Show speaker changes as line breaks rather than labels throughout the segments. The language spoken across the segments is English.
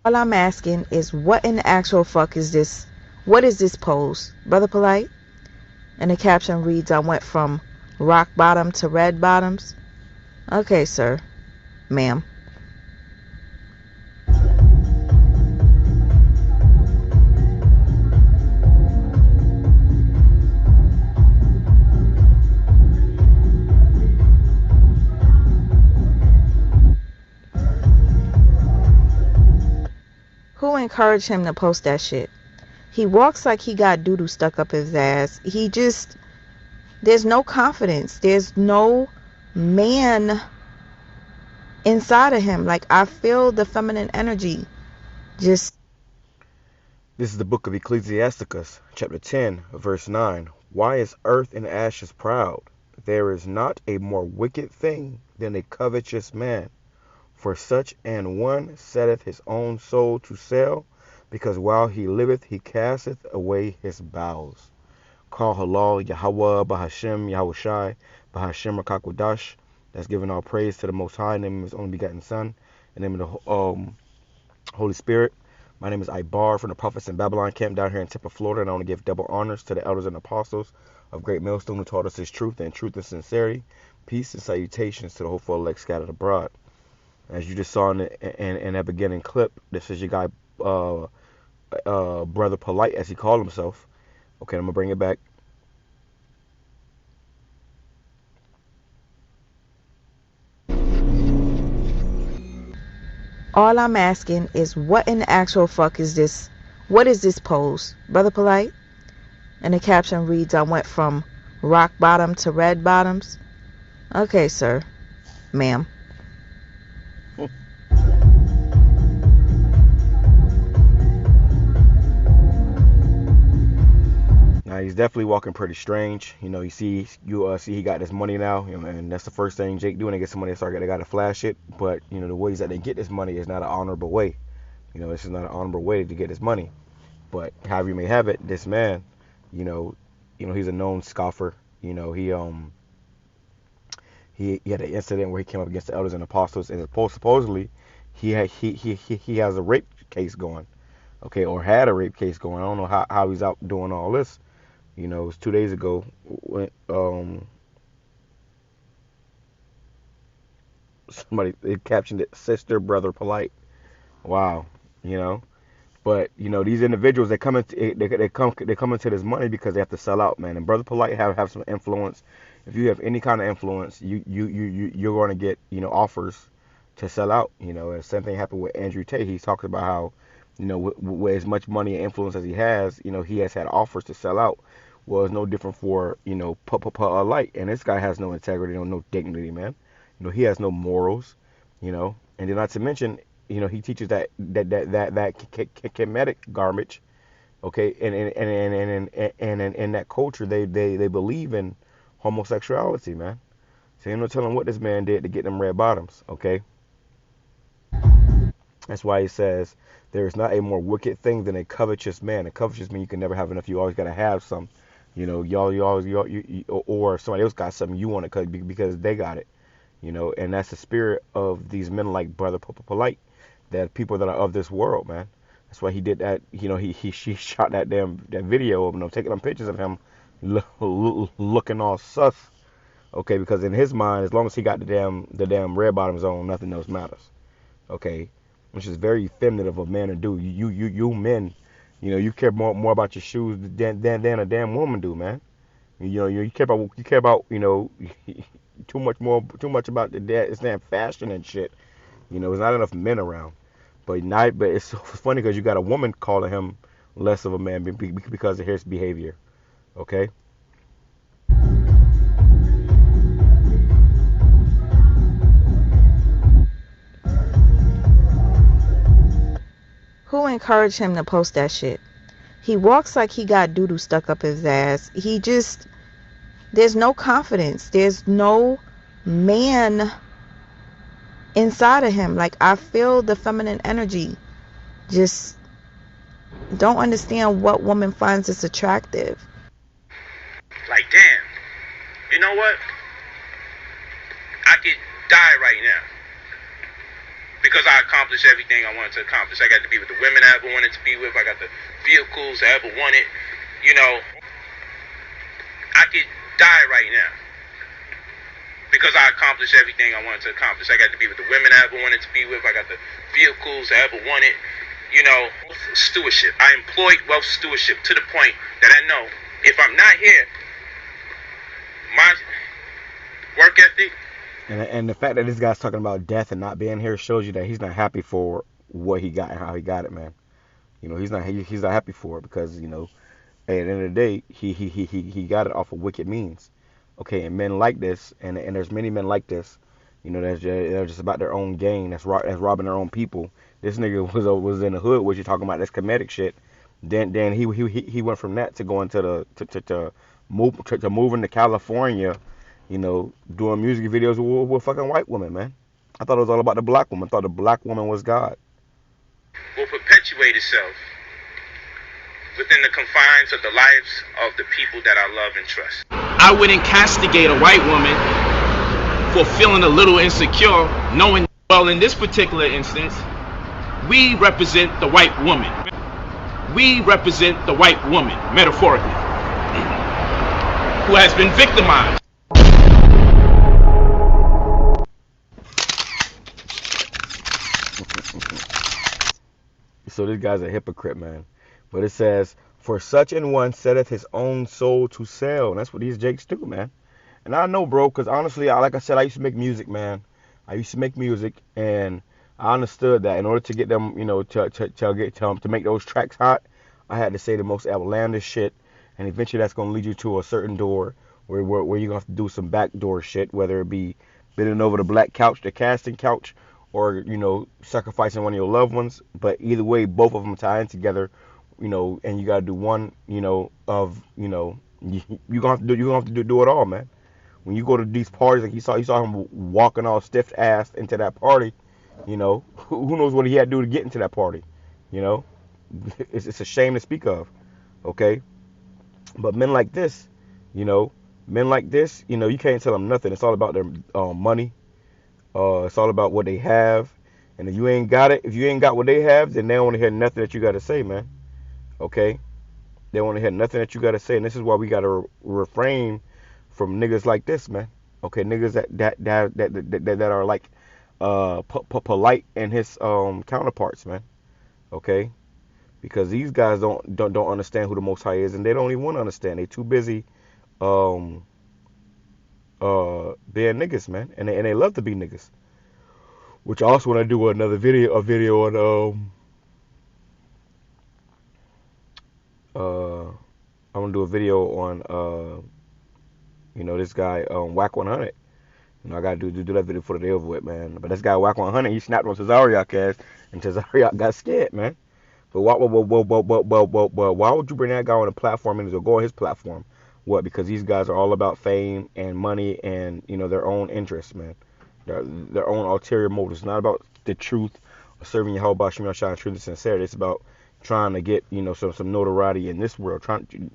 All I'm asking is what in the actual fuck is this? What is this pose? Brother Polight? And the caption reads, I went from rock bottom to red bottoms. Okay, sir. Ma'am. Who encouraged him to post that shit? He walks like he got doo-doo stuck up his ass. There's no confidence. There's no man inside of him. Like, I feel the feminine energy. Just.
This is the book of Ecclesiasticus, chapter 10, verse 9. Why is earth and ashes proud? There is not a more wicked thing than a covetous man. For such an one setteth his own soul to sale, because while he liveth he casteth away his bowels. Call halal, YAHAWAH, BAHASHAM, YAHAWASHI, BAHASHAM, QADASH. That's giving all praise to the Most High, in the name of His only begotten Son, in the name of the Holy Spirit. My name is Ibar from the Prophets in Babylon camp down here in Tampa, Florida, and I want to give double honors to the elders and apostles of Great Millstone who taught us His truth and sincerity. Peace and salutations to the hopeful elect scattered abroad. As you just saw in that beginning clip, this is your guy, Brother Polight, as he called himself. Okay, I'm going to bring it back.
All I'm asking is what in the actual fuck is this? What is this pose? Brother Polight? And the caption reads, I went from rock bottom to red bottoms. Okay, sir. Ma'am.
Now he's definitely walking pretty strange. You know, you see he got this money now, you know, and that's the first thing Jake do when they get some money. They got to flash it. But you know, the ways that they get this money is not an honorable way. You know, this is not an honorable way to get this money. But however you may have it, this man, you know, he's a known scoffer. You know, he had an incident where he came up against the elders and apostles, and supposedly he has a rape case going, okay, or had a rape case going. I don't know how he's out doing all this. You know, it was 2 days ago when somebody they captioned it "Sister Brother Polight." Wow, you know. But you know, these individuals they come into this money because they have to sell out, man. And Brother Polight have some influence. If you have any kind of influence, you're going to get, you know, offers to sell out. You know, and the same thing happened with Andrew Tate. He's talking about how, you know, with as much money and influence as he has, you know, he has had offers to sell out. Well, it's no different for, you know, Polight, and this guy has no integrity, no dignity, man. You know, he has no morals, you know, and then not to mention, you know, he teaches that Kemetic garbage, okay, and in that culture they believe in homosexuality, man. So you're not telling what this man did to get them red bottoms, okay? That's why he says there is not a more wicked thing than a covetous man. A covetous man, you can never have enough. You always gotta have some, you know. Or somebody else got something you want it because they got it, you know. And that's the spirit of these men like Brother Polight, that people that are of this world, man. That's why he did that. You know, he shot that video of him, taking them pictures of him looking all sus. Okay, because in his mind, as long as he got the damn red bottoms on, nothing else matters. Okay, which is very feminine of a man to do. You men, you know, you care more about your shoes than a damn woman do, man. You know, you care about you know too much about the damn fashion and shit. You know, there's not enough men around. But it's so funny because you got a woman calling him less of a man because of his behavior. Okay.
Who encouraged him to post that shit? He walks like he got doo-doo stuck up his ass. There's no confidence. There's no man inside of him. Like, I feel the feminine energy. Just don't understand what woman finds this attractive.
Like, damn, you know what? I could die right now because I accomplished everything I wanted to accomplish. I got to be with the women I ever wanted to be with. I got the vehicles I ever wanted. You know, I could die right now because I accomplished everything I wanted to accomplish. I got to be with the women I ever wanted to be with. I got the vehicles I ever wanted. You know, stewardship. I employed wealth stewardship to the point that I know if I'm not here, my work ethic.
And the fact that this guy's talking about death and not being here shows you that he's not happy for what he got and how he got it, man. You know, he's not happy for it because, you know, at the end of the day, he got it off of wicked means. Okay, and men like this, and there's many men like this, you know, they're just about their own gain, that's robbing their own people. This nigga was in the hood, what you talking about, this comedic shit. Then he went from that to going to moving to California, you know, doing music videos with fucking white women, man. I thought it was all about the black woman. I thought the black woman was God.
Will perpetuate itself within the confines of the lives of the people that I love and trust.
I wouldn't castigate a white woman for feeling a little insecure, knowing, well, in this particular instance, we represent the white woman. We represent the white woman, metaphorically, who has been victimized.
So this guy's a hypocrite, man. But it says, for such an one setteth his own soul to sell. And that's what these jakes do, man. And I know, bro, because honestly, like I said, I used to make music, man. I used to make music, and I understood that in order to get them, you know, to make those tracks hot, I had to say the most outlandish shit. And eventually that's going to lead you to a certain door where you're going to have to do some backdoor shit, whether it be bending over the black couch, the casting couch, or, you know, sacrificing one of your loved ones. But either way, both of them tie in together, you know, and you got to do one, you know, of, you know, you're going to have to do it all, man. When you go to these parties, like you saw him walking all stiff ass into that party, you know, who knows what he had to do to get into that party, you know. It's a shame to speak of, okay. But men like this, you know, you can't tell them nothing. It's all about their money. It's all about what they have, and if you ain't got what they have, then they don't want to hear nothing that you got to say, man. Okay, they want to hear nothing that you got to say, and this is why we got to refrain from niggas like this, man. Okay, niggas that are like Polight and his counterparts, man. Okay, because these guys don't understand who the Most High is, and they don't even want to understand. They too busy being niggas, man, and they love to be niggas. Which I also want to do another video on I want to do a video on you know, this guy Whack 100. You know, I gotta do that video for the day over with, man. But this guy Whack 100, he snapped on Tazariak ass, and Tazariak got scared, man. But why would you bring that guy on a platform and go on his platform? What? Because these guys are all about fame and money and, you know, their own interests, man. Their own ulterior motives. It's not about the truth or serving YAHAWASHI, Yahawah, truth and sincerity. It's about trying to get, you know, some notoriety in this world.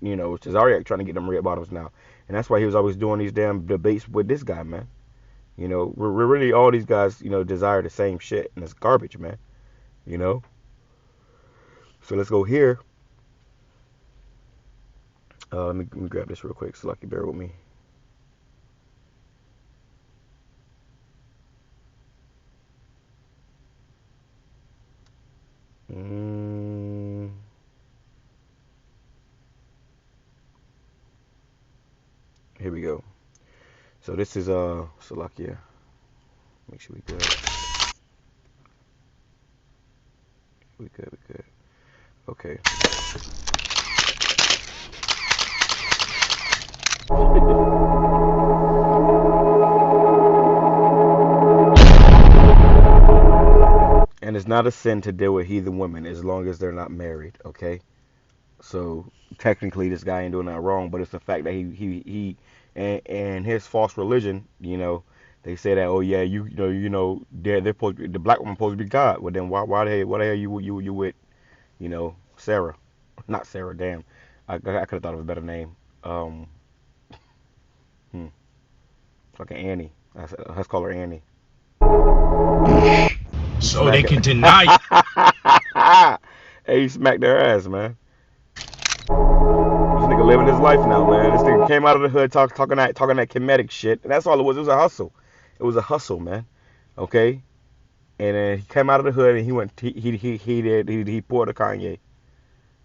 You know, Tazariak trying to get them red bottoms now. And that's why he was always doing these damn debates with this guy, man. You know, we're really, all these guys, you know, desire the same shit, and it's garbage, man. You know? So let's go here. Let me grab this real quick so I can bear with me. Here we go. So this is Salakia. Make sure we good. We good. Okay. And it's not a sin to deal with heathen women as long as they're not married, okay? So technically this guy ain't doing that wrong, but it's the fact that he and his false religion, you know, they say that, oh yeah, you know they're supposed to be, the black woman supposed to be God. Well then why the hell you with, you know, Sarah? Not Sarah, damn. I could have thought of a better name. Fucking Annie. Let's call her Annie.
so they can deny you.
Hey, he smacked their ass, man. This nigga living his life now, man. This nigga came out of the hood talking that comedic shit, and that's all it was. It was a hustle. It was a hustle, man. Okay. And then he came out of the hood and he went. He pulled a Kanye.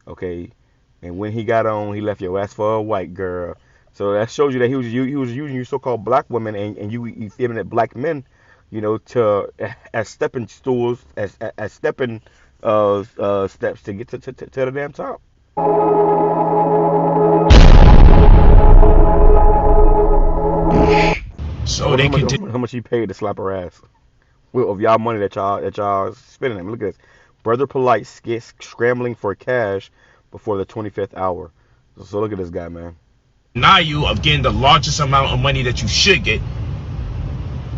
Okay. And when he got on, he left your ass for a white girl. So that shows you that he was using you so-called black women and you effeminate black men, you know, to as stepping stools, as stepping steps to get to the damn top.
So they can
how much he paid to slap her ass of y'all money that y'all spending. I mean, look at this. Brother Polight scrambling for cash before the 25th hour. So look at this guy, man.
deny you of getting the largest amount of money that you should get.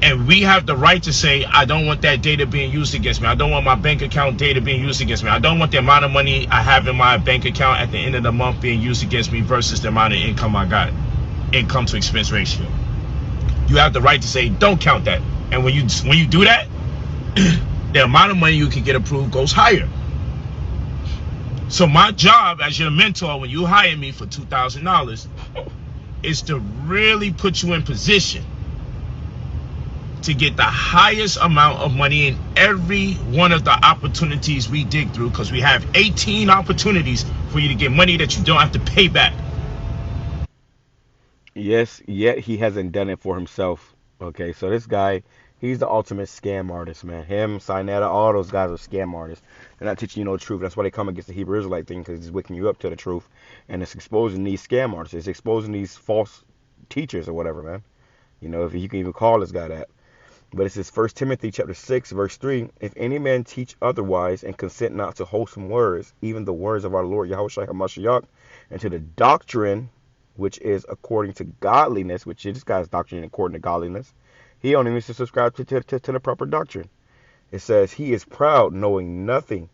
And we have the right to say, I don't want that data being used against me. I don't want my bank account data being used against me. I don't want the amount of money I have in my bank account at the end of the month being used against me versus the amount of income I got. Income to expense ratio. You have the right to say, don't count that. And when you do that, the amount of money you can get approved goes higher. So my job as your mentor, when you hire me for $2,000, is to really put you in position to get the highest amount of money in every one of the opportunities we dig through, because we have 18 opportunities for you to get money that you don't have to pay back.
Yes, yet he hasn't done it for himself. Okay, so this guy, he's the ultimate scam artist, man. Him, Sinetta, all those guys are scam artists. They're not teaching you no truth. That's why they come against the Hebrew Israelite thing, because it's waking you up to the truth. And it's exposing these scam artists. It's exposing these false teachers or whatever, man. You know, if you can even call this guy that. But it says 1 Timothy chapter 6, verse 3, if any man teach otherwise and consent not to wholesome words, even the words of our Lord YAHAWASHI HaMashiach, and to the doctrine which is according to godliness, which is this guy's doctrine according to godliness, he don't even subscribe to the proper doctrine. It says, he is proud, knowing nothing,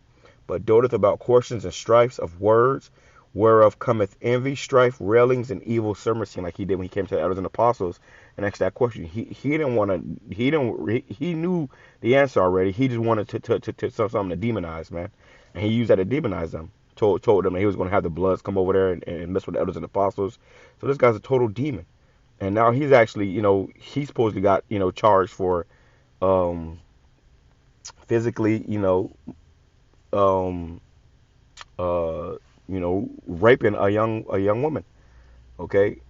but doteth about questions and strifes of words, whereof cometh envy, strife, railings, and evil surmising, like he did when he came to the elders and apostles and asked that question. He didn't want to. He knew the answer already. He just wanted to something to demonize, man, and he used that to demonize them. Told them that he was going to have the Bloods come over there and mess with the elders and apostles. So this guy's a total demon, and now he's actually, you know, he supposedly got, you know, charged for physically, you know, raping a young woman. Okay.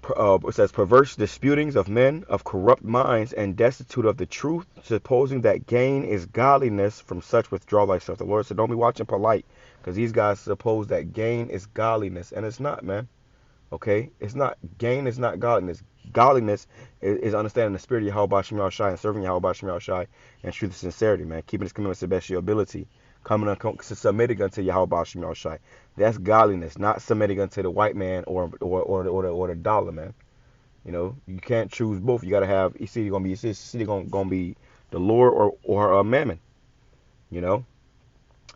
It says perverse disputings of men of corrupt minds and destitute of the truth, supposing that gain is godliness. From such withdraw thyself. The Lord said, don't be watching Polight, because these guys suppose that gain is godliness, and it's not, man. Okay, it's not. Gain is not godliness. Godliness is understanding the spirit of YAHAWASHI and serving YAHAWASHI and truth and sincerity, man. Keeping his commandments to the best of your ability. Submitting unto YAHAWASHI. That's godliness, not submitting unto the white man or the dollar, man. You know, you can't choose both. You gotta have. It's either gonna be the Lord or mammon. You know.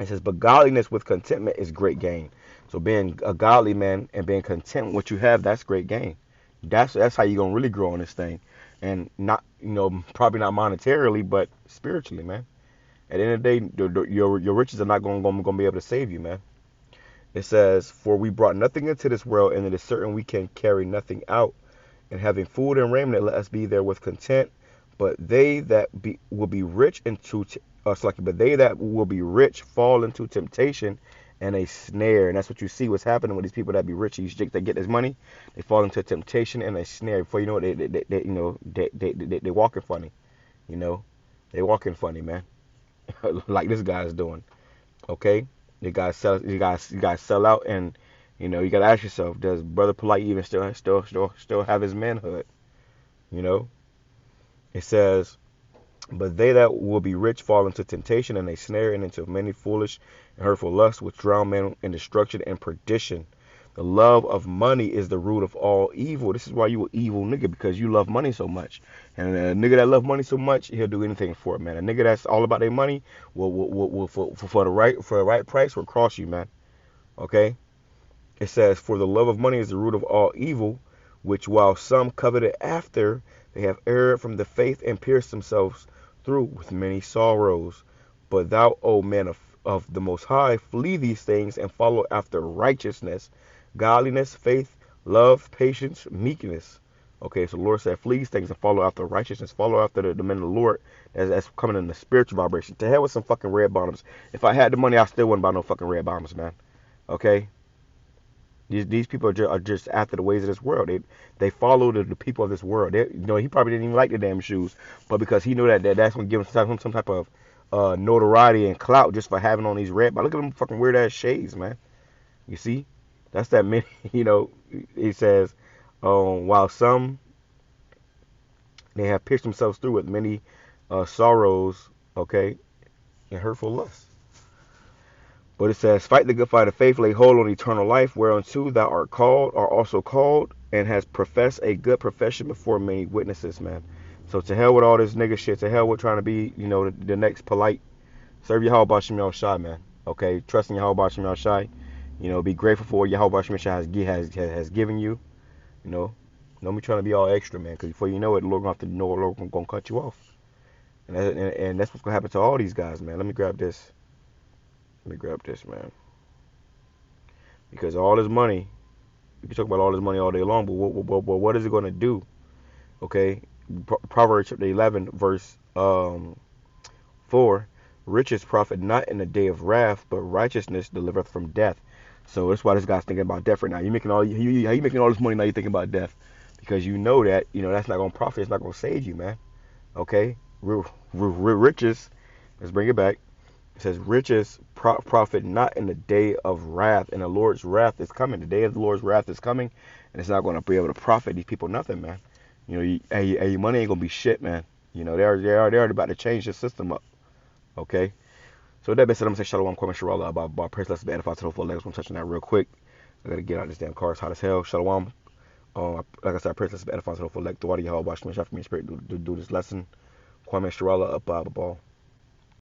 It says, but godliness with contentment is great gain. So being a godly man and being content with what you have, that's great gain. That's how you're gonna really grow in this thing, and not, you know, probably not monetarily, but spiritually, man. At the end of the day, your riches are not going to be able to save you, man. It says, for we brought nothing into this world, and it is certain we can carry nothing out. And having food and raiment, let us be there with content. But they that will be rich fall into temptation and a snare. And that's what you see what's happening with these people that be rich. These chicks that get this money, they fall into temptation and a snare. Before you know it, they walking funny. You know, they walking funny, man. Like this guy's doing. Okay, you guys sell out, and you know, you gotta ask yourself, does Brother Polight even still have his manhood? You know, it says, but they that will be rich fall into temptation and a snare, and into many foolish and hurtful lusts, which drown men in destruction and perdition. The love of money is the root of all evil. This is why you an evil nigga, because you love money so much. And a nigga that love money so much, he'll do anything for it, man. A nigga that's all about their money will for the right price will cross you, man. Okay? It says, for the love of money is the root of all evil, which while some coveted after, they have erred from the faith and pierced themselves through with many sorrows. But thou, O man of the Most High, flee these things and follow after righteousness, godliness, faith, love, patience, meekness. Okay, so the Lord said, flee these things and follow after righteousness. Follow after the men of the Lord that's coming in the spiritual vibration. To hell with some fucking red bottoms. If I had the money, I still wouldn't buy no fucking red bottoms, man. Okay? These people are just after the ways of this world. They follow the people of this world. He probably didn't even like the damn shoes, but because he knew that's going to give him some type of notoriety and clout just for having on these red bottoms. Look at them fucking weird ass shades, man. You see? That's that many, he says, while some, they have pierced themselves through with many sorrows, okay, and hurtful lusts. But it says, fight the good fight of faith, lay hold on eternal life, whereunto thou art also called, and has professed a good profession before many witnesses, man. So to hell with all this nigga shit, to hell with trying to be, the next Polight. Serve YAHAWASHI, man. Okay, trust in YAHAWASHI. Be grateful for what YAHAWASHI has given you. Don't be trying to be all extra, man, because before you know it, the Lord gonna cut you off. And that's what's gonna happen to all these guys, man. Let me grab this, man. Because all this money, we can talk about all this money all day long, but what is it gonna do? Okay, Proverbs chapter 11, verse 4. Riches profit not in the day of wrath, but righteousness delivereth from death. So that's why this guy's thinking about death right now. You making all this money now? You thinking about death because you know that that's not gonna profit. It's not gonna save you, man. Okay, riches. Let's bring it back. It says riches profit not in the day of wrath, and the Lord's wrath is coming. The day of the Lord's wrath is coming, and it's not gonna be able to profit these people nothing, man. Your money ain't gonna be shit, man. They're already about to change the system up. Okay. So with that being said, I'm going to say Shalom, Kwame Sharala about praise, let's be edified to the full legs. I'm touching that real quick. I got to get out of this damn car. It's hot as hell. Shalom. Like I said, praise, let's be edified to the full legs. The water, YAHAWASHI, for me, spirit, do this lesson. Kwame Sharala up, Ball.